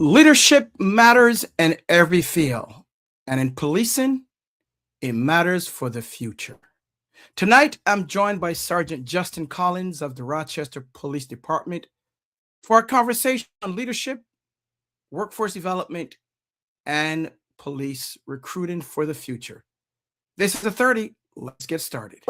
Leadership matters in every field, and in policing, it matters for the future. Tonight, I'm joined by Sergeant Justin Collins of the Rochester Police Department for a conversation on leadership, workforce development, and police recruiting for the future. This is the 30. Let's get started.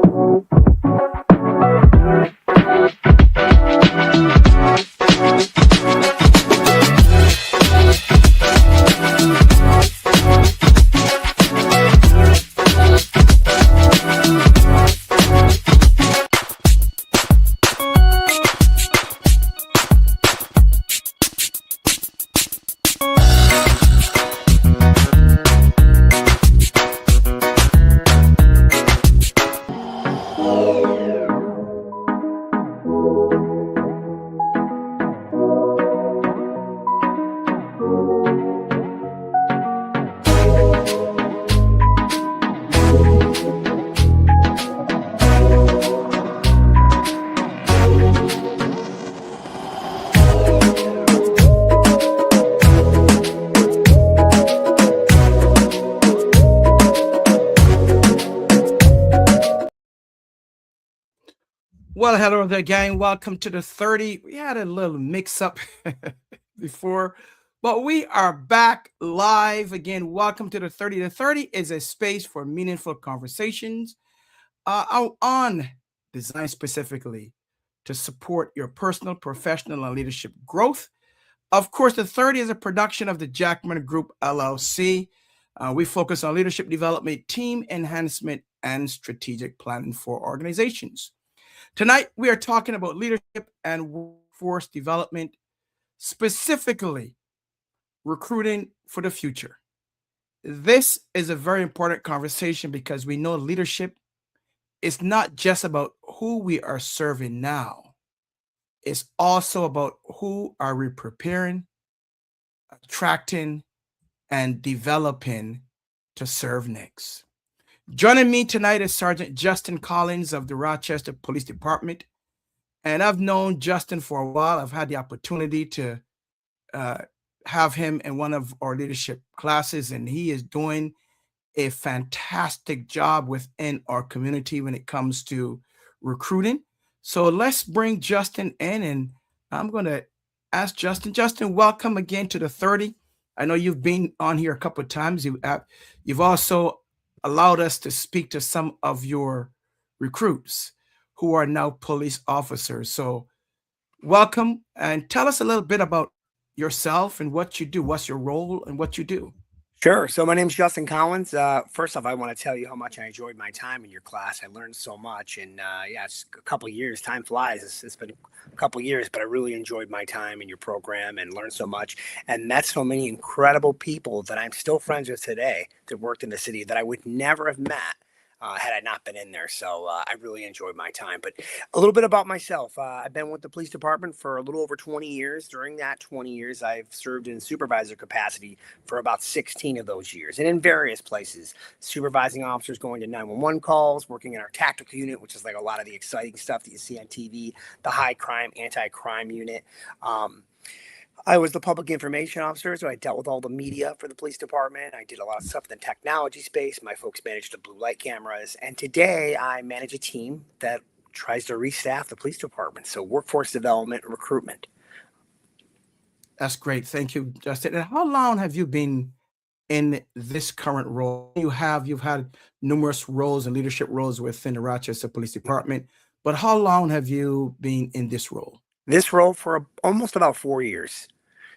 Well, hello there, gang. Welcome to the 30. We had a little mix up before, but we are back live again. Welcome to the 30. The 30 is a space for meaningful conversations on design specifically to support your personal, professional, and leadership growth. Of course, the 30 is a production of the Jackman Group LLC. We focus on leadership development, team enhancement, and strategic planning for organizations. Tonight, we are talking about leadership and workforce development, specifically recruiting for the future. This is a very important conversation because we know leadership is not just about who we are serving now. It's also about who are we preparing, attracting, and developing to serve next. Joining me tonight is Sergeant Justin Collins of the Rochester Police Department. And I've known Justin for a while. I've had the opportunity to have him in one of our leadership classes, and he is doing a fantastic job within our community when it comes to recruiting. So let's bring Justin in, and I'm going to ask Justin. Justin, welcome again to the 30. I know you've been on here a couple of times. You've also allowed us to speak to some of your recruits who are now police officers. So welcome, and tell us a little bit about yourself and what you do. What's your role and what you do? Sure. So my name's Justin Collins. First off, I want to tell you how much I enjoyed my time in your class. I learned so much, and it's a couple of years. Time flies. It's been a couple of years, but I really enjoyed my time in your program and learned so much and met so many incredible people that I'm still friends with today that worked in the city that I would never have met had I not been in there. So I really enjoyed my time. But a little bit about myself. I've been with the police department for a little over 20 years. During that 20 years, I've served in supervisor capacity for about 16 of those years and in various places. Supervising officers going to 911 calls, working in our tactical unit, which is like a lot of the exciting stuff that you see on TV, the high crime, anti-crime unit. I was the public information officer, so I dealt with all the media for the police department. I did a lot of stuff in the technology space. My folks managed the blue light cameras. And today I manage a team that tries to restaff the police department. So workforce development and recruitment. That's great. Thank you, Justin. And how long have you been in this current role? You've had numerous roles and leadership roles within the Rochester Police Department, but how long have you been in this role? This role for almost about 4 years.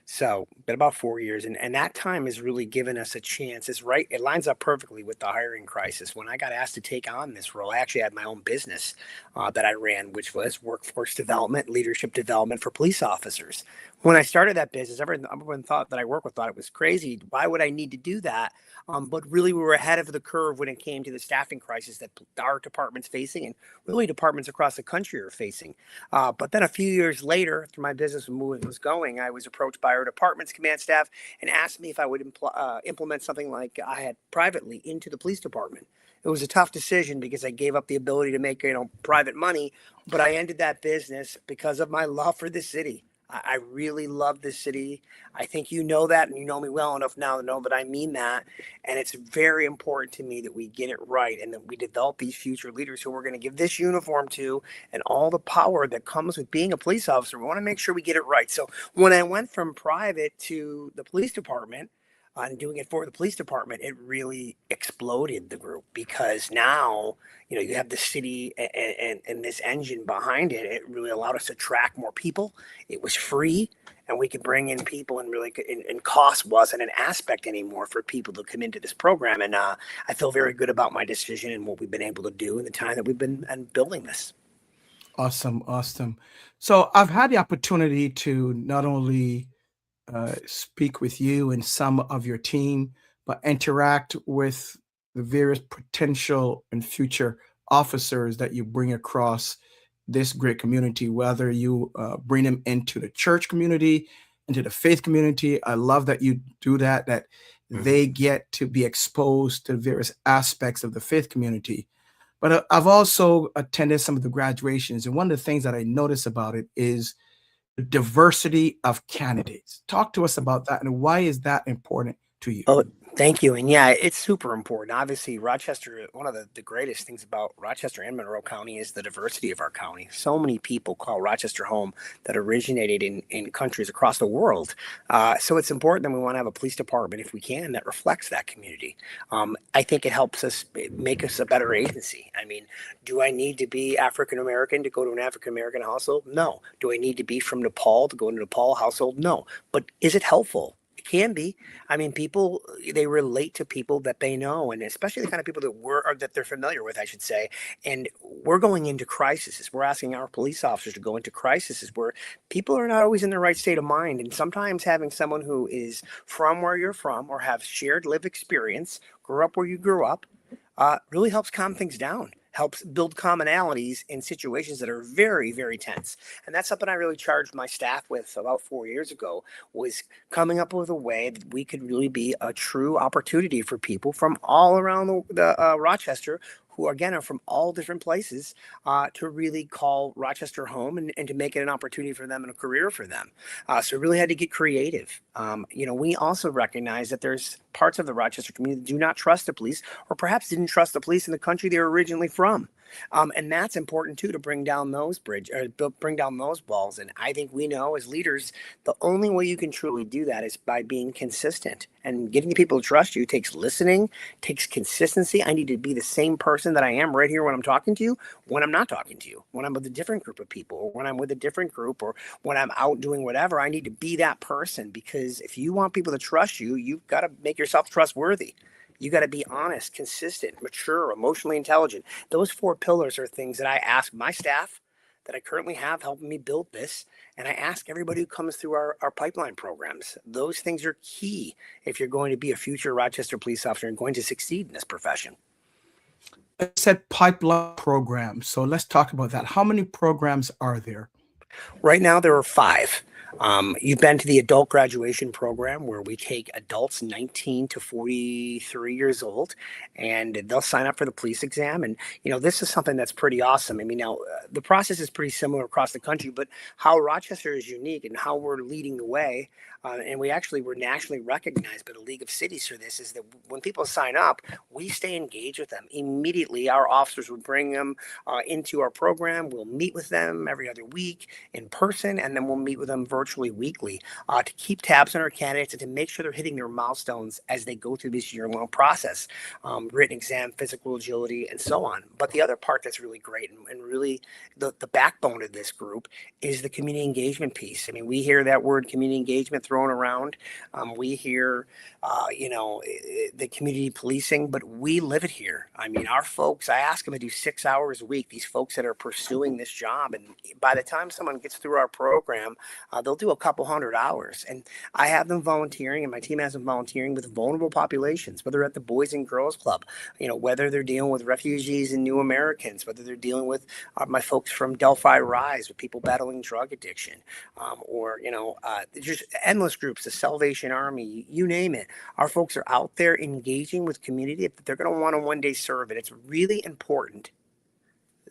So, been about 4 years, and that time has really given us a chance. It's right; it lines up perfectly with the hiring crisis. When I got asked to take on this role, I actually had my own business that I ran, which was workforce development, leadership development for police officers. When I started that business, everyone thought that I worked with thought it was crazy. Why would I need to do that? But really, we were ahead of the curve when it came to the staffing crisis that our department's facing, and really departments across the country are facing. But then a few years later, after my business was going, I was approached by our department's command staff and asked me if I would implement something like I had privately into the police department. It was a tough decision because I gave up the ability to make private money, but I ended that business because of my love for the city. I really love this city. I think you know that, and you know me well enough now to know that I mean that. And it's very important to me that we get it right and that we develop these future leaders who we're going to give this uniform to and all the power that comes with being a police officer. We want to make sure we get it right. So when I went from private to the police department, and doing it for the police department, it really exploded the group because now, you have the city and this engine behind it. It really allowed us to attract more people. It was free, and we could bring in people, and really, and cost wasn't an aspect anymore for people to come into this program. And I feel very good about my decision and what we've been able to do in the time that we've been building this. Awesome, awesome. So I've had the opportunity to not only speak with you and some of your team, but interact with the various potential and future officers that you bring across this great community, whether you bring them into the church community, into the faith community. I love that you do that, that Mhm. they get to be exposed to various aspects of the faith community. But I've also attended some of the graduations. And one of the things that I notice about it is the diversity of candidates. Talk to us about that and why is that important to you? Oh, thank you. And yeah, it's super important. Obviously, Rochester, one of the greatest things about Rochester and Monroe County is the diversity of our county. So many people call Rochester home that originated in countries across the world. So it's important that we want to have a police department, if we can, that reflects that community. I think it helps us make us a better agency. I mean, do I need to be African American to go to an African American household? No. Do I need to be from Nepal to go to a Nepal household? No. But is it helpful? It can be. I mean, people, they relate to people that they know, and especially the kind of people that or that they're familiar with, I should say. And we're going into crises. We're asking our police officers to go into crises where people are not always in the right state of mind. And sometimes having someone who is from where you're from or have shared live experience, grew up where you grew up, really helps calm things down, helps build commonalities in situations that are very, very tense. And that's something I really charged my staff with about 4 years ago, was coming up with a way that we could really be a true opportunity for people from all around the Rochester, who again are from all different places, to really call Rochester home and to make it an opportunity for them and a career for them. So we really had to get creative. We also recognize that there's parts of the Rochester community that do not trust the police, or perhaps didn't trust the police in the country they were originally from. And that's important too, to bring down those bring down those walls. And I think we know as leaders, the only way you can truly do that is by being consistent, and getting the people to trust you takes listening, takes consistency. I need to be the same person that I am right here when I'm talking to you, when I'm not talking to you, when I'm with a different group of people, or when I'm with a different group, or when I'm out doing whatever. I need to be that person, because if you want people to trust you, you've got to make yourself trustworthy. You got to be honest, consistent, mature, emotionally intelligent. Those four pillars are things that I ask my staff that I currently have helping me build this. And I ask everybody who comes through our pipeline programs. Those things are key if you're going to be a future Rochester police officer and going to succeed in this profession. You said pipeline programs. So let's talk about that. How many programs are there? Right now, there are five. You've been to the adult graduation program, where we take adults 19 to 43 years old, and they'll sign up for the police exam. And, this is something that's pretty awesome. I mean, now the process is pretty similar across the country, but how Rochester is unique and how we're leading the way, and we actually were nationally recognized by the League of Cities for this, is that when people sign up, we stay engaged with them. Immediately, our officers would bring them into our program. We'll meet with them every other week in person, and then we'll meet with them virtually virtually weekly to keep tabs on our candidates and to make sure they're hitting their milestones as they go through this year-long process, written exam, physical agility, and so on. But the other part that's really great and really the backbone of this group is the community engagement piece. I mean, we hear that word community engagement thrown around. We hear, the community policing, but we live it here. I mean, our folks, I ask them to do 6 hours a week, these folks that are pursuing this job. And by the time someone gets through our program, they'll do a couple hundred hours. And I have them volunteering, and my team has them volunteering with vulnerable populations, whether at the Boys and Girls Club, whether they're dealing with refugees and new Americans, whether they're dealing with my folks from Delphi Rise with people battling drug addiction, or just endless groups, the Salvation Army, you name it. Our folks are out there engaging with community that they're going to want to one day serve. And it's really important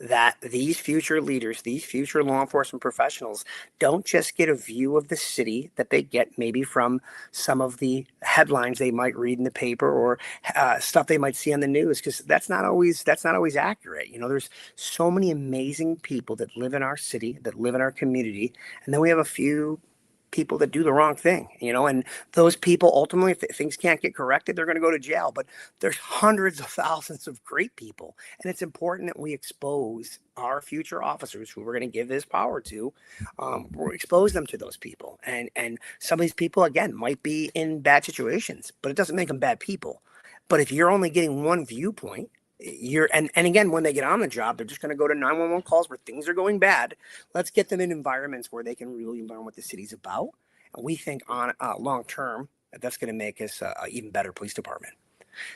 that these future leaders, these future law enforcement professionals, don't just get a view of the city that they get maybe from some of the headlines they might read in the paper or stuff they might see on the news, because that's not always accurate. There's so many amazing people that live in our city, that live in our community, and then we have a few people that do the wrong thing, and those people ultimately, if things can't get corrected, they're going to go to jail. But there's hundreds of thousands of great people, and it's important that we expose our future officers who we're going to give this power to, expose them to those people. And some of these people, again, might be in bad situations, but it doesn't make them bad people. But if you're only getting one viewpoint, and again, when they get on the job, they're just going to go to 911 calls where things are going bad. Let's get them in environments where they can really learn what the city's about. And we think on long term that's going to make us an even better police department.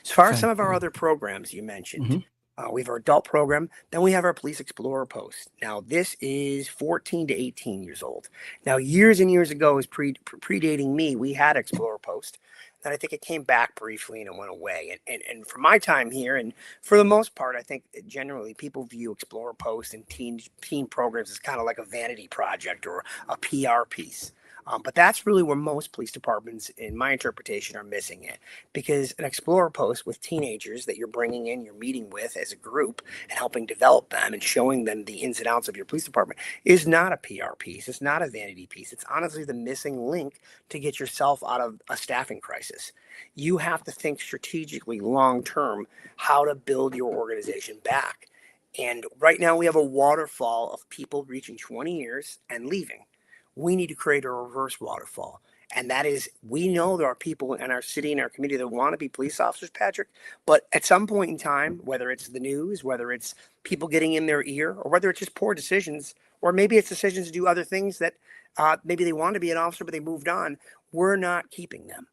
As far as some of our other programs you mentioned, we have our adult program. Then we have our Police Explorer Post. Now, this is 14 to 18 years old. Now, years and years ago, is predating me, we had Explorer Post. And I think it came back briefly and it went away. And for my time here, and for the most part, I think generally people view Explorer Post and teen programs as kind of like a vanity project or a PR piece. But that's really where most police departments, in my interpretation, are missing it. Because an Explorer Post with teenagers that you're bringing in, you're meeting with as a group and helping develop them and showing them the ins and outs of your police department is not a PR piece. It's not a vanity piece. It's honestly the missing link to get yourself out of a staffing crisis. You have to think strategically long term how to build your organization back. And right now we have a waterfall of people reaching 20 years and leaving. We need to create a reverse waterfall. And that is, we know there are people in our city and our community that want to be police officers, Patrick, but at some point in time, whether it's the news, whether it's people getting in their ear, or whether it's just poor decisions, or maybe it's decisions to do other things that maybe they want to be an officer, but they moved on, we're not keeping them.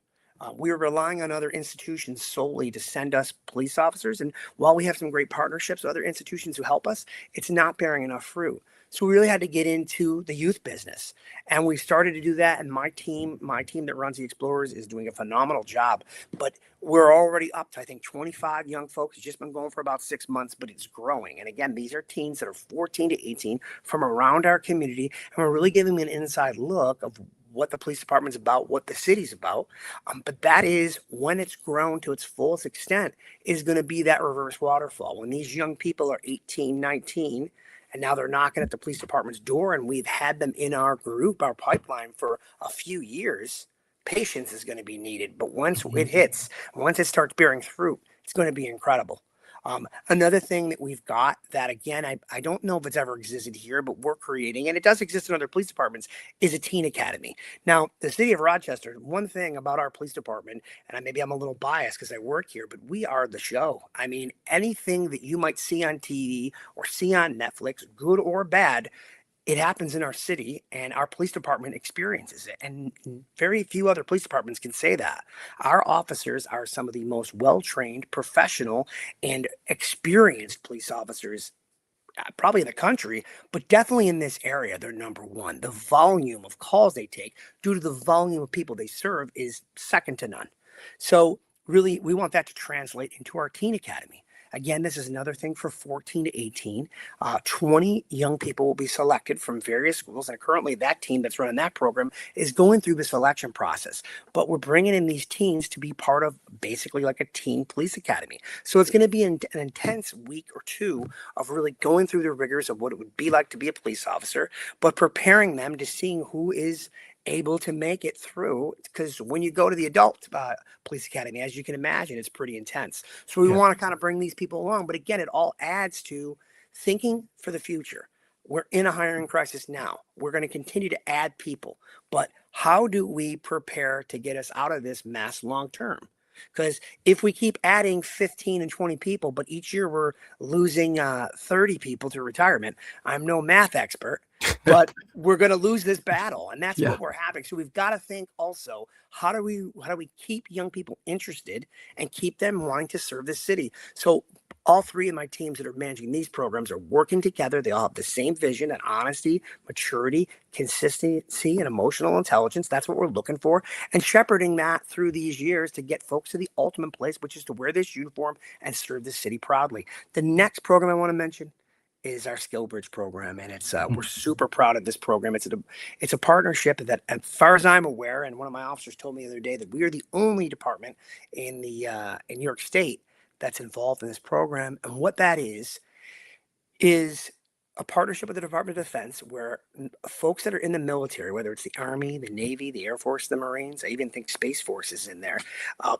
We're relying on other institutions solely to send us police officers. And while we have some great partnerships with other institutions who help us, it's not bearing enough fruit. So we really had to get into the youth business. And we started to do that. And my team that runs the Explorers is doing a phenomenal job. But we're already up to, I think, 25 young folks. It's just been going for about 6 months, but it's growing. And again, these are teens that are 14 to 18 from around our community. And we're really giving them an inside look of what the police department's about, what the city's about. But that is, when it's grown to its fullest extent, is going to be that reverse waterfall. When these young people are 18, 19, and now they're knocking at the police department's door, and we've had them in our group, our pipeline, for a few years, patience is going to be needed. But once it hits, once it starts bearing fruit, it's going to be incredible. Another thing that we've got that, again, I don't know if it's ever existed here, but we're creating, and it does exist in other police departments, is a teen academy. Now, the city of Rochester, one thing about our police department, and maybe I'm a little biased because I work here, but we are the show. I mean, anything that you might see on TV or see on Netflix, good or bad, it happens in our city, and our police department experiences it. And very few other police departments can say that. Our officers are some of the most well-trained, professional, and experienced police officers probably in the country, but definitely in this area, they're number one. The volume of calls they take due to the volume of people they serve is second to none. So really, we want that to translate into our teen academy. Again, this is another thing for 14 to 18. 20 young people will be selected from various schools. And currently that team that's running that program is going through the selection process. But we're bringing in these teens to be part of basically like a teen police academy. So it's going to be an intense week or two of really going through the rigors of what it would be like to be a police officer, but preparing them to seeing who is able to make it through, because when you go to the adult police academy, as you can imagine, it's pretty intense. So we Yeah. want to kind of bring these people along. But again, it all adds to thinking for the future. We're in a hiring crisis now. We're going to continue to add people. But how do we prepare to get us out of this mess long term? Because if we keep adding 15 and 20 people, but each year we're losing 30 people to retirement, I'm no math expert, but we're going to lose this battle, and that's Yeah. what we're having. So we've got to think also, how do we keep young people interested and keep them wanting to serve the city? So all three of my teams that are managing these programs are working together. They all have the same vision, and honesty, maturity, consistency, and emotional intelligence. That's what we're looking for, and shepherding that through these years to get folks to the ultimate place, which is to wear this uniform and serve the city proudly. The next program I want to mention is our Skill Bridge program, and it's we're Mhm. super proud of this program. It's a partnership that, as far as I'm aware, and one of my officers told me the other day, that we are the only department in the in New York State that's involved in this program. And what that is a partnership with the Department of Defense, where folks that are in the military, whether it's the Army, the Navy, the Air Force, the Marines, I even think Space Force is in there,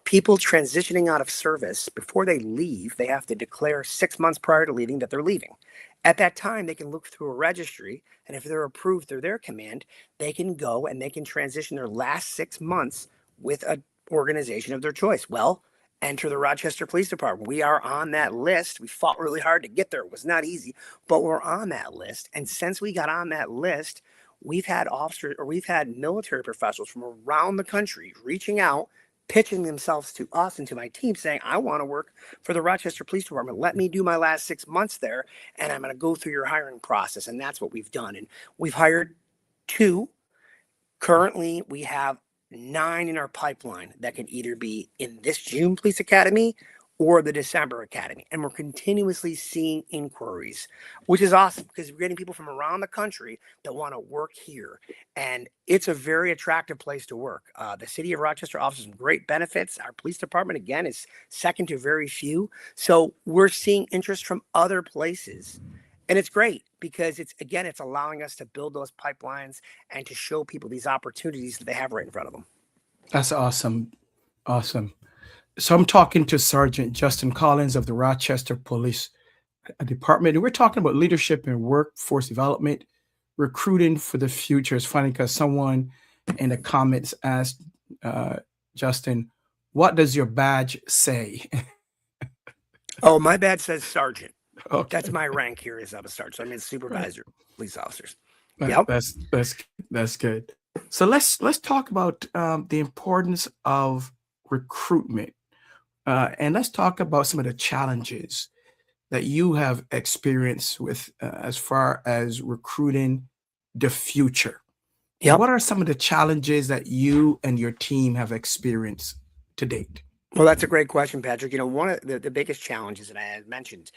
people transitioning out of service, before they leave, they have to declare 6 months prior to leaving that they're leaving. At that time, they can look through a registry, and if they're approved through their command, they can go and they can transition their last 6 months with an organization of their choice. Well, enter the Rochester Police Department. We are on that list. We fought really hard to get there. It was not easy, but we're on that list. And since we got on that list, we've had officers, or we've had military professionals from around the country reaching out, pitching themselves to us and to my team, saying, I want to work for the Rochester Police Department. Let me do my last 6 months there, and I'm going to go through your hiring process. And that's what we've done. And we've hired two. Currently, we have 9 in our pipeline that can either be in this June Police Academy or the December Academy. And we're continuously seeing inquiries, which is awesome, because we're getting people from around the country that want to work here. And it's a very attractive place to work. The city of Rochester offers some great benefits. Our police department, again, is second to very few. So we're seeing interest from other places. And it's great, because it's allowing us to build those pipelines and to show people these opportunities that they have right in front of them. That's awesome. Awesome. So I'm talking to Sergeant Justin Collins of the Rochester Police Department, and we're talking about leadership and workforce development, recruiting for the future. It's funny because someone in the comments asked Justin, "What does your badge say?" Oh, my badge says sergeant. Okay, That's my rank here, is I'm a sergeant. So I'm a right. supervisor, police officers. That- Yep. That's that's that's good. So let's talk about the importance of recruitment, and let's talk about some of the challenges that you have experienced with as far as recruiting the future. Yep. What are some of the challenges that you and your team have experienced to date? Well, that's a great question, Patrick. One of the biggest challenges that I had mentioned,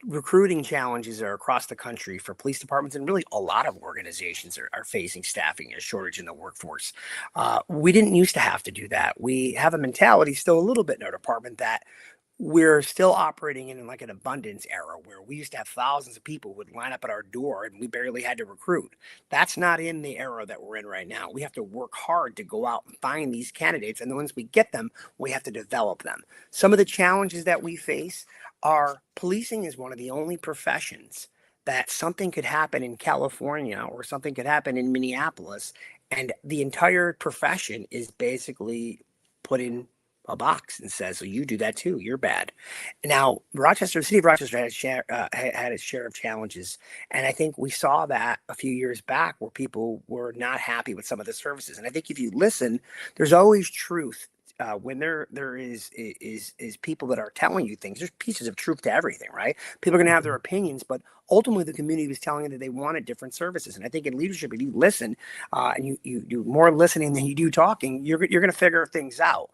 recruiting challenges are across the country for police departments, and really a lot of organizations are facing staffing, a shortage in the workforce. We didn't used to have to do that. We have a mentality still a little bit in our department that we're still operating in like an abundance era, where we used to have thousands of people who would line up at our door and we barely had to recruit. That's not in the era that we're in right now. We have to work hard to go out and find these candidates. And then once we get them, we have to develop them. Some of the challenges that we face are, policing is one of the only professions that something could happen in California or something could happen in Minneapolis, and the entire profession is basically put in a box and says, "So you do that too. You're bad." Now, the city of Rochester had its share of challenges, and I think we saw that a few years back, where people were not happy with some of the services. And I think if you listen, there's always truth. When there is people that are telling you things, there's pieces of truth to everything, right? People are going to have their opinions, but ultimately the community was telling them that they wanted different services. And I think in leadership, if you listen and you do more listening than you do talking, you're going to figure things out.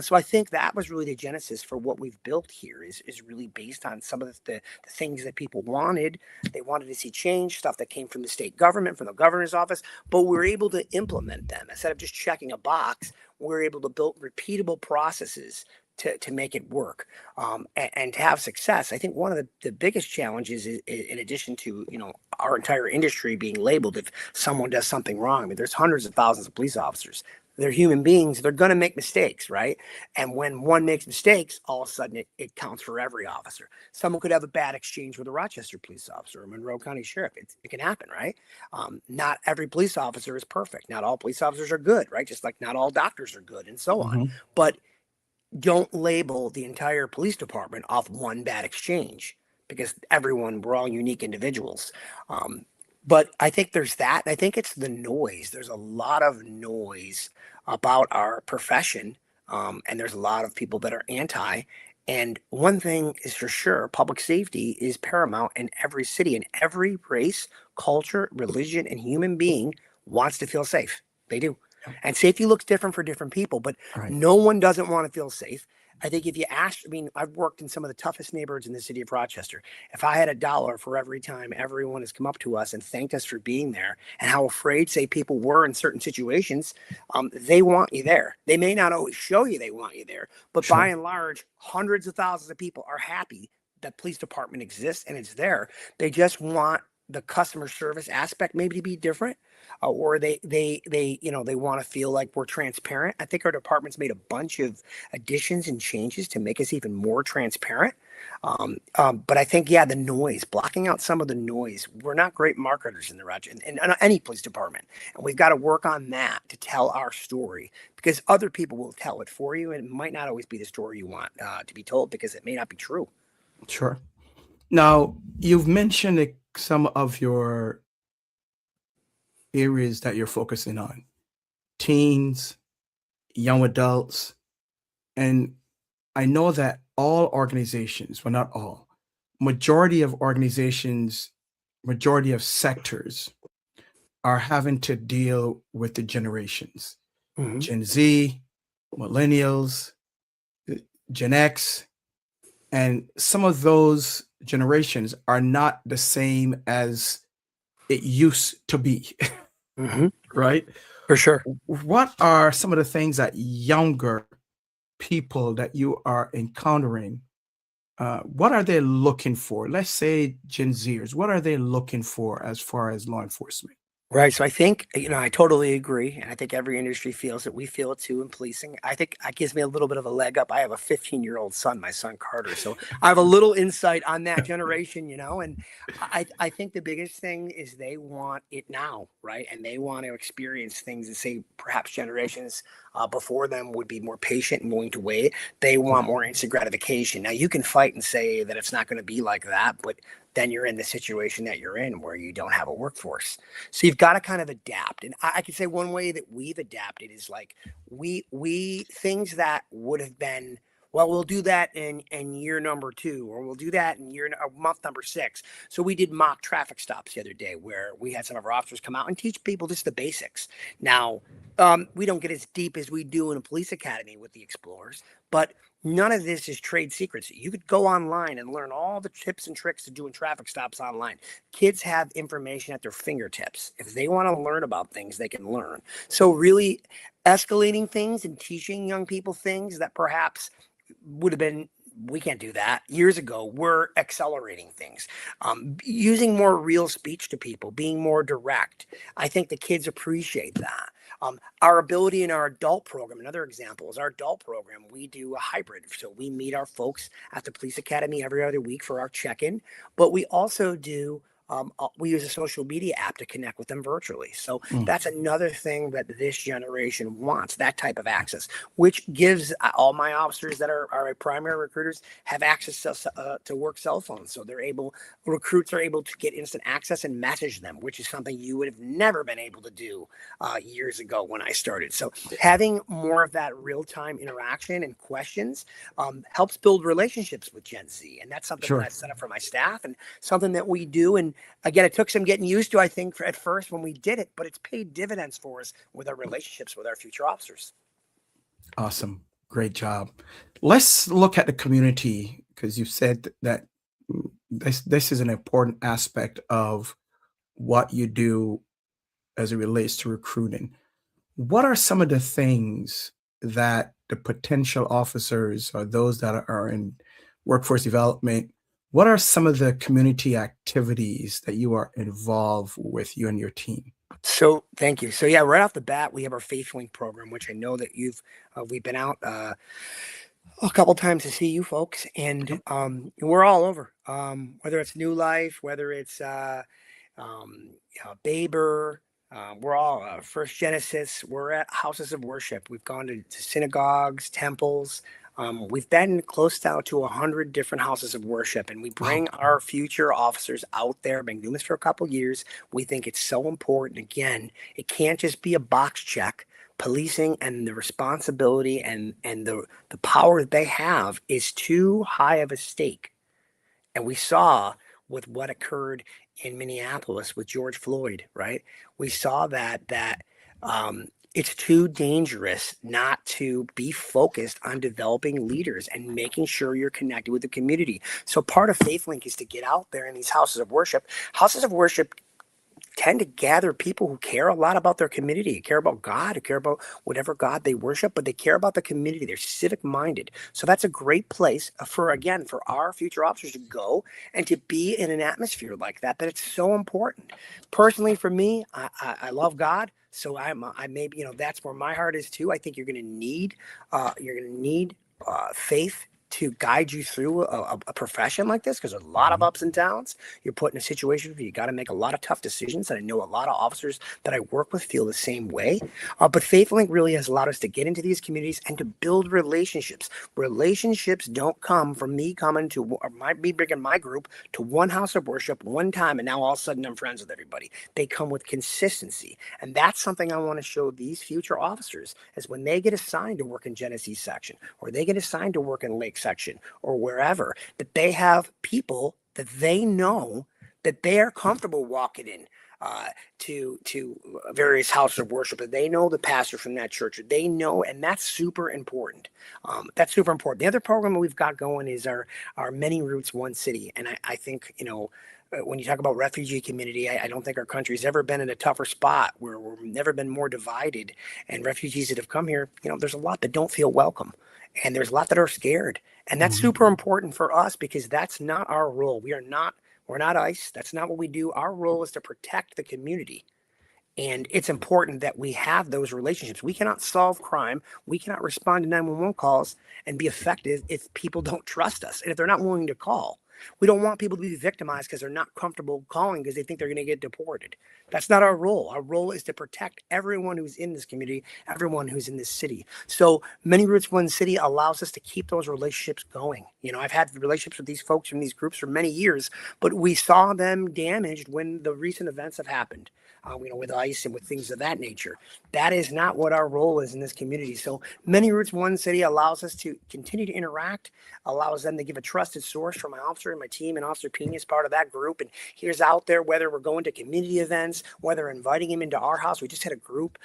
So I think that was really the genesis for what we've built here, is really based on some of the things that people wanted. They wanted to see change, stuff that came from the state government, from the governor's office, but we're able to implement them. Instead of just checking a box, we're able to build repeatable processes to make it work, and to have success. I think one of the biggest challenges is, in addition to, our entire industry being labeled if someone does something wrong. I mean, there's hundreds of thousands of police officers. They're human beings. They're going to make mistakes, right? And when one makes mistakes, all of a sudden it counts for every officer. Someone could have a bad exchange with a Rochester police officer or Monroe County sheriff. It can happen, right? Not every police officer is perfect. Not all police officers are good, right? Just like not all doctors are good, and so on. Hmm. But don't label the entire police department off one bad exchange, because we're all unique individuals. But I think there's that. I think it's the noise. There's a lot of noise about our profession, and there's a lot of people that are anti. And one thing is for sure, public safety is paramount in every city, and every race, culture, religion, and human being wants to feel safe. They do. And safety looks different for different people, but All right. no one doesn't want to feel safe. I think if you ask, I mean, I've worked in some of the toughest neighborhoods in the city of Rochester. If I had $1 for every time everyone has come up to us and thanked us for being there, and how afraid, say, people were in certain situations, they want you there. They may not always show you they want you there, but by Sure. and large, hundreds of thousands of people are happy that police department exists and it's there. They just want the customer service aspect maybe to be different, or they want to feel like we're transparent. I think our department's made a bunch of additions and changes to make us even more transparent. But I think, yeah, the noise, blocking out some of the noise. We're not great marketers in the Rochester, in any police department, and we've got to work on that to tell our story, because other people will tell it for you, and it might not always be the story you want to be told, because it may not be true. Sure. Now, you've mentioned some of your areas that you're focusing on: teens, young adults. And I know that all organizations, well, not all, majority of organizations, majority of sectors are having to deal with the generations: Hmm. Gen Z, millennials, Gen X. And some of those generations are not the same as it used to be, Hmm. right? For sure. What are some of the things that younger people that you are encountering, what are they looking for? Let's say Gen Zers, what are they looking for as far as law enforcement? Right. So I think, I totally agree. And I think every industry feels it. We feel it too in policing. I think that gives me a little bit of a leg up. I have a 15-year-old son, my son Carter. So I have a little insight on that generation, and I think the biggest thing is they want it now, right? And they want to experience things that, say, perhaps generations before them would be more patient and willing to wait. They Yeah, want more instant gratification. Now, you can fight and say that it's not going to be like that, but then you're in the situation that you're in where you don't have a workforce. So you've got to kind of adapt. And I could say one way that we've adapted is like we things that would have been, well, we'll do that in year number 2, or we'll do that in month number 6. So we did mock traffic stops the other day where we had some of our officers come out and teach people just the basics. Now, we don't get as deep as we do in a police academy with the explorers, but none of this is trade secrets. You could go online and learn all the tips and tricks to doing traffic stops online. Kids have information at their fingertips. If they want to learn about things, they can learn. So really escalating things and teaching young people things that perhaps would have been, we can't do that years ago. We're accelerating things, using more real speech to people, being more direct. I think the kids appreciate that. Our ability in our adult program, another example is our adult program. We do a hybrid. So we meet our folks at the police academy every other week for our check-in, but we also do, we use a social media app to connect with them virtually. So mm, that's another thing that this generation wants, that type of access, which gives all my officers that are primary recruiters have access to work cell phones. So recruits are able to get instant access and message them, which is something you would have never been able to do years ago when I started. So having more of that real-time interaction and questions helps build relationships with Gen Z. And that's something that sure. I've set up for my staff and something that we do. And again, it took some getting used to, I think, at first when we did it, but it's paid dividends for us with our relationships with our future officers. Awesome. Great job. Let's look at the community, because you said that this is an important aspect of what you do as it relates to recruiting. What are some of the things that the potential officers or those that are in workforce development, what are some of the community activities that you are involved with, you and your team? So thank you. So yeah, right off the bat, we have our Faith Link program, which I know that we've been out a couple times to see you folks, and we're all over. Whether it's New Life, whether it's Baber, we're all First Genesis. We're at houses of worship. We've gone to synagogues, temples. We've been close now to 100 different houses of worship, and we Wow. bring our future officers out there. Been doing this for a couple years. We think it's so important. Again, it can't just be a box check. Policing and the responsibility and the power that they have is too high of a stake. And we saw with what occurred in Minneapolis with George Floyd, right? We saw that it's too dangerous not to be focused on developing leaders and making sure you're connected with the community. So part of FaithLink is to get out there in these houses of worship. Houses of worship tend to gather people who care a lot about their community, care about God, who care about whatever God they worship, but they care about the community. They're civic minded. So that's a great place for, again, for our future officers to go and to be in an atmosphere like that, that it's so important. Personally, for me, I love God. So I maybe, that's where my heart is too. I think you're going to need faith to guide you through a profession like this, because there's a lot of Mhm. ups and downs. You're put in a situation where you got to make a lot of tough decisions. And I know a lot of officers that I work with feel the same way. But FaithLink really has allowed us to get into these communities and to build relationships. Relationships don't come from me coming to me bringing my group to one house of worship one time, and now all of a sudden I'm friends with everybody. They come with consistency, and that's something I want to show these future officers, is when they get assigned to work in Genesee section, or they get assigned to work in Lake section, or wherever, that they have people that they know that they are comfortable walking in uh, to various houses of worship, that they know the pastor from that church, they know, and that's super important. That's super important. The other program that we've got going is our Many Roots One City, and I think when you talk about refugee community, I don't think our country's ever been in a tougher spot, where we've never been more divided. And refugees that have come here, there's a lot that don't feel welcome, and there's a lot that are scared. And that's Mhm. super important for us, because that's not our role. We're not ICE. That's not what we do. Our role is to protect the community. And it's important that we have those relationships. We cannot solve crime. We cannot respond to 911 calls and be effective if people don't trust us and if they're not willing to call. We don't want people to be victimized because they're not comfortable calling because they think they're going to get deported. That's not our role. Our role is to protect everyone who's in this community, everyone who's in this city. So Many Roots One City allows us to keep those relationships going. I've had relationships with these folks from these groups for many years, but we saw them damaged when the recent events have happened. With ICE and with things of that nature. That is not what our role is in this community. So Many Roots One City allows us to continue to interact, allows them to give a trusted source for my officer and my team, and Officer Pena is part of that group. And here's out there, whether we're going to community events, whether inviting him into our house. We just had a group,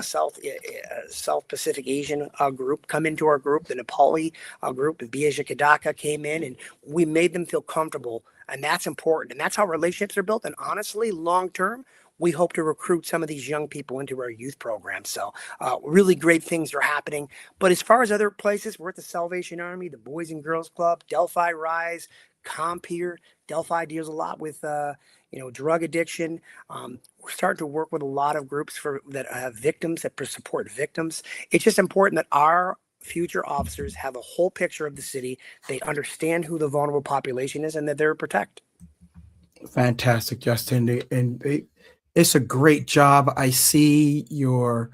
South Pacific Asian group come into our group. The Nepali group, the Biaja Kadaka, came in, and we made them feel comfortable. And that's important. And that's how relationships are built. And honestly, long term, we hope to recruit some of these young people into our youth program. So really great things are happening. But as far as other places, we're at the Salvation Army, the Boys and Girls Club, Delphi Rise, Compeer. Delphi deals a lot with drug addiction. We're starting to work with a lot of groups that have victims, that support victims. It's just important that our future officers have a whole picture of the city. They understand who the vulnerable population is and that they're protected. Fantastic, Justin. It's a great job. I see your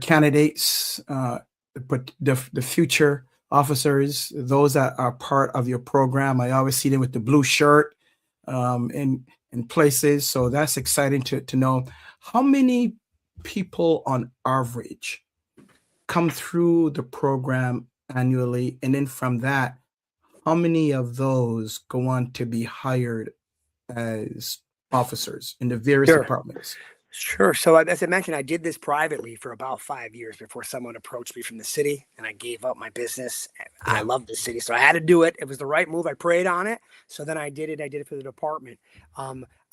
candidates, but the future officers, those that are part of your program. I always see them with the blue shirt in places. So that's exciting to know. How many people on average come through the program annually? And then from that, how many of those go on to be hired as officers in the various Sure. departments? Sure. So as I mentioned, I did this privately for about 5 years before someone approached me from the city, and I gave up my business. I Yeah. love the city, so I had to do it. It was the right move. I prayed on it. So then I did it. I did it for the department.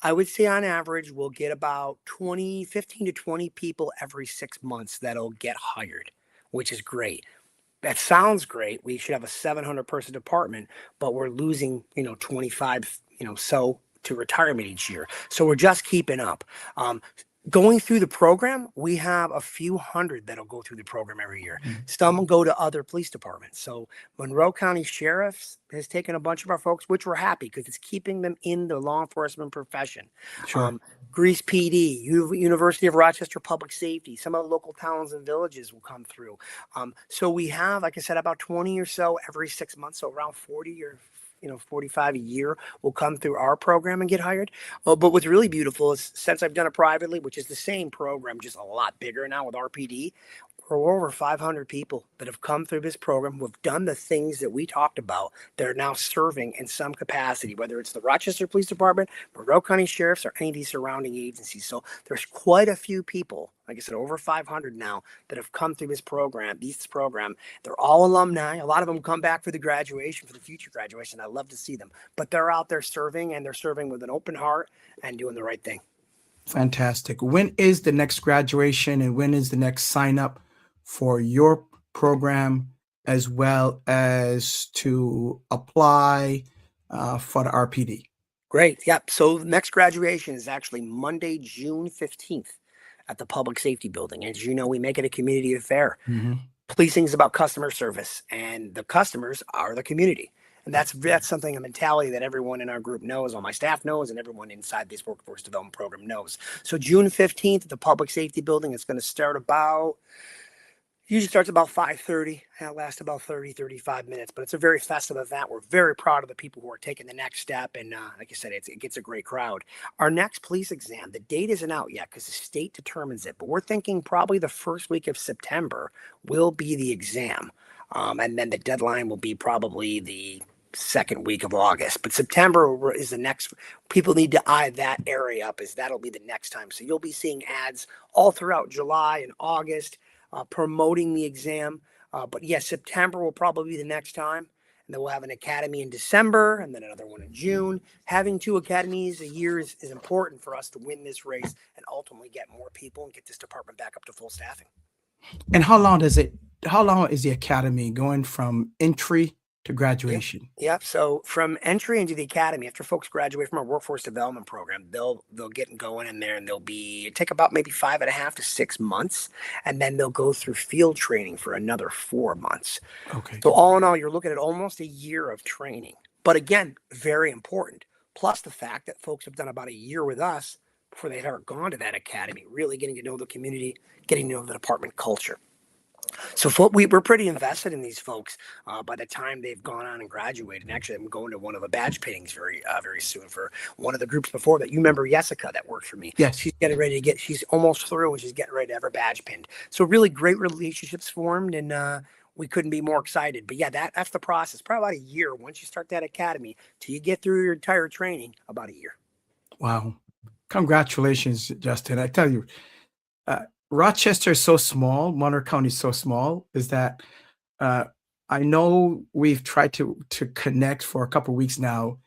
I would say on average, we'll get about 15 to 20 people every 6 months that'll get hired. which is great. That sounds great. We should have a 700-person department, but we're losing, 25, so to retirement each year. So we're just keeping up. Going through the program, we have a few hundred that'll go through the program every year. Some go to other police departments. So Monroe County Sheriff's has taken a bunch of our folks, which we're happy because it's keeping them in the law enforcement profession. Sure. Greece PD, University of Rochester Public Safety, some of the local towns and villages will come through. So we have, like I said, about 20 or so every 6 months, so around 40 or 45 a year will come through our program and get hired. But what's really beautiful is since I've done it privately, which is the same program, just a lot bigger now with RPD, we're over 500 people that have come through this program who have done the things that we talked about. They're now serving in some capacity, whether it's the Rochester Police Department, Monroe County Sheriff's, or any of these surrounding agencies. So there's quite a few people, like I said, over 500 now that have come through this program. They're all alumni. A lot of them come back for the graduation, for the future graduation. I love to see them. But they're out there serving, and they're serving with an open heart and doing the right thing. Fantastic. When is the next graduation, and when is the next sign up for your program, as well as to apply for the RPD? Great. Yep. So the next graduation is actually Monday, June 15th at the Public Safety Building. As you know, we make it a community affair. Policing is about customer service, and the customers are the community. And that's something, a mentality that everyone in our group knows, all my staff knows, and everyone inside this workforce development program knows. So June 15th at the Public Safety Building, it's going to start usually starts about 5:30. It'll last about 30, 35 minutes, but it's a very festive event. We're very proud of the people who are taking the next step. And like I said, it gets a great crowd. Our next police exam, the date isn't out yet because the state determines it, but we're thinking probably the first week of September will be the exam. And then the deadline will be probably the second week of August. But September is the next. People need to eye that area up, as that'll be the next time. So you'll be seeing ads all throughout July and August promoting the exam. But yes, September will probably be the next time. And then we'll have an academy in December and then another one in June. Having 2 academies a year is important for us to win this race and ultimately get more people and get this department back up to full staffing. And how long is the academy, going from entry to graduation? Yep. So from entry into the academy, after folks graduate from our workforce development program, they'll get going in there, and take about maybe 5.5 to 6 months, and then they'll go through field training for another 4 months. Okay. So all in all, you're looking at almost a year of training. But again, very important. Plus the fact that folks have done about a year with us before they've ever gone to that academy, really getting to know the community, getting to know the department culture. So we're pretty invested in these folks by the time they've gone on and graduated. And actually, I'm going to one of the badge paintings very soon for one of the groups before that. You remember Jessica that worked for me? Yes. She's almost through, and she's getting ready to have her badge pinned. So really great relationships formed, and we couldn't be more excited. But yeah, that's the process. Probably about a year once you start that academy till you get through your entire training, about a year. Wow. Congratulations, Justin. I tell you, Rochester is so small, Monroe County is so small, is that I know we've tried to connect for a couple of weeks now,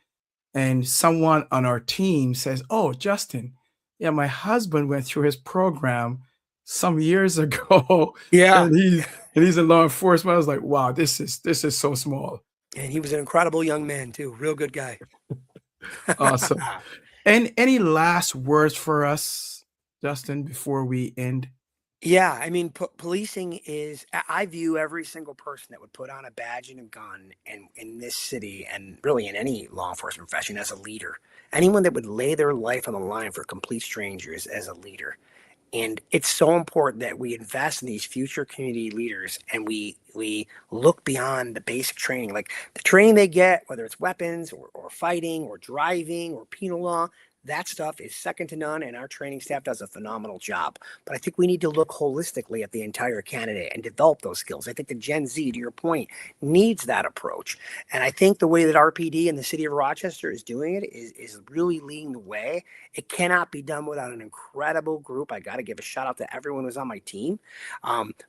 and someone on our team says, "Oh, Justin, yeah, my husband went through his program some years ago, Yeah. and he's in law enforcement." I was like, "Wow, this is so small." And he was an incredible young man too. Real good guy. Awesome. And any last words for us, Justin, before we end? Yeah, I mean, policing is, I view every single person that would put on a badge and a gun in this city, and really in any law enforcement profession, as a leader. Anyone that would lay their life on the line for complete strangers as a leader. And it's so important that we invest in these future community leaders, and we look beyond the basic training, like the training they get, whether it's weapons or fighting or driving or penal law. That stuff is second to none, and our training staff does a phenomenal job. But I think we need to look holistically at the entire candidate and develop those skills. I think the Gen Z, to your point, needs that approach. And I think the way that RPD and the city of Rochester is doing it is really leading the way. It cannot be done without an incredible group. I got to give a shout out to everyone who's on my team.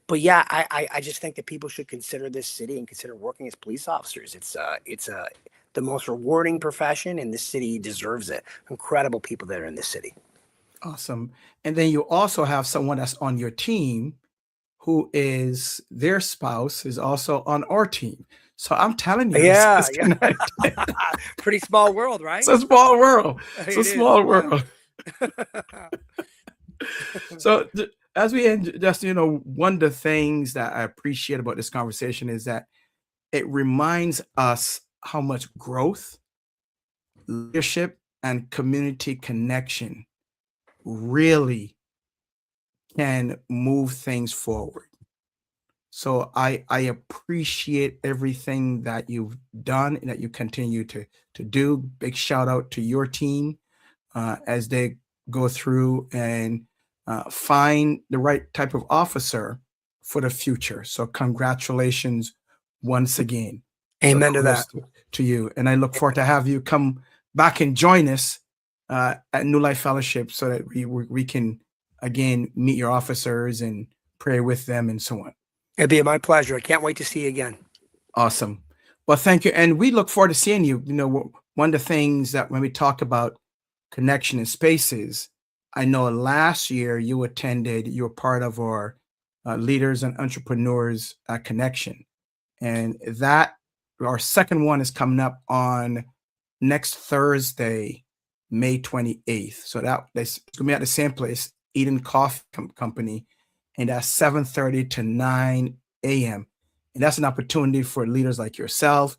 But yeah, I just think that people should consider this city and consider working as police officers. It's the most rewarding profession, and this city deserves it. Incredible people that are in this city. Awesome. And then you also have someone that's on your team who is their spouse, is also on our team. So I'm telling you, Yeah, it's connected. Pretty small world, It's right? a small world. It's a It is. small Yeah. world. So as we end, just one of the things that I appreciate about this conversation is that it reminds us how much growth, leadership, and community connection really can move things forward. So I appreciate everything that you've done and that you continue to do. Big shout out to your team as they go through and find the right type of officer for the future. So congratulations once again. So Amen to kudos that. to you, and I look forward to have you come back and join us at New Life Fellowship so that we can again meet your officers and pray with them and so on. It'd be my pleasure. I can't wait to see you again. Awesome. Well, thank you. And we look forward to seeing you. One of the things that when we talk about connection in spaces, I know last year you were part of our Leaders and Entrepreneurs Connection. And that, our second one is coming up on next Thursday, May 28th. So that's going to be at the same place, Eden Coffee Company, and that's 7:30 to 9 a.m. And that's an opportunity for leaders like yourself,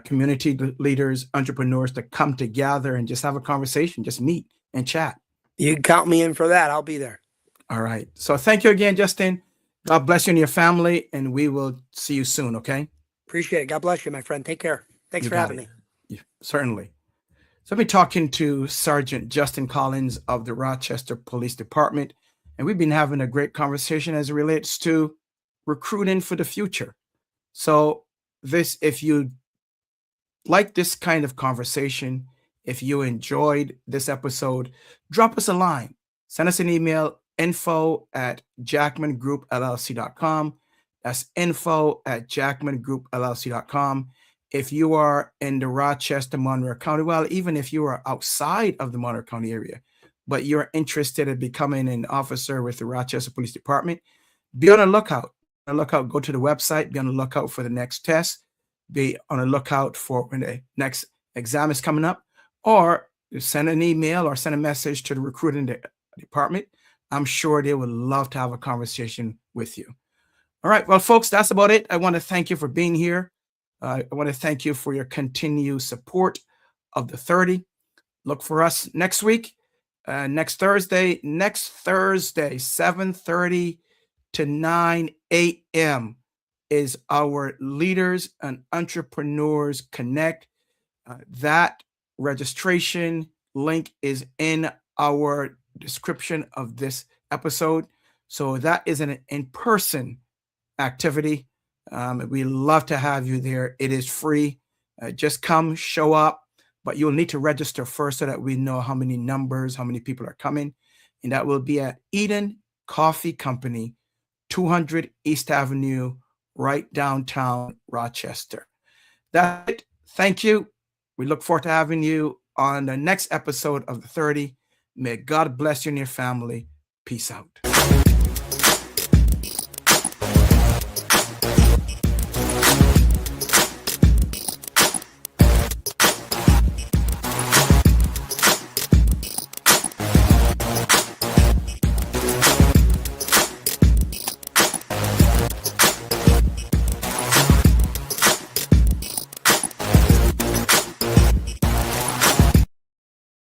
community leaders, entrepreneurs to come together and just have a conversation, just meet and chat. You can count me in for that. I'll be there. All right. So thank you again, Justin. God bless you and your family, and we will see you soon, okay? Appreciate it. God bless you, my friend. Take care. Thanks for having me. Certainly. So I'll be talking to Sergeant Justin Collins of the Rochester Police Department, and we've been having a great conversation as it relates to recruiting for the future. So if you like this kind of conversation, if you enjoyed this episode, drop us a line. Send us an email, info@jackmangroupllc.com. That's info@jackmangroupllc.com. If you are in the Rochester, Monroe County, well, even if you are outside of the Monroe County area, but you're interested in becoming an officer with the Rochester Police Department, be on the lookout. Go to the website, be on the lookout for the next test, be on the lookout for when the next exam is coming up, or send an email or send a message to the recruiting department. I'm sure they would love to have a conversation with you. All right. Well, folks, that's about it. I want to thank you for being here. I want to thank you for your continued support of the 30. Look for us next week, next Thursday, 7:30 to 9 a.m. is our Leaders and Entrepreneurs Connect. That registration link is in our description of this episode. So that is an in-person activity. We love to have you there. It is free. Just come, show up, but you'll need to register first so that we know how many people are coming. And that will be at Eden Coffee Company, 200 East Avenue, right downtown Rochester. That's it. Thank you. We look forward to having you on the next episode of the 30. May God bless you and your family. Peace out.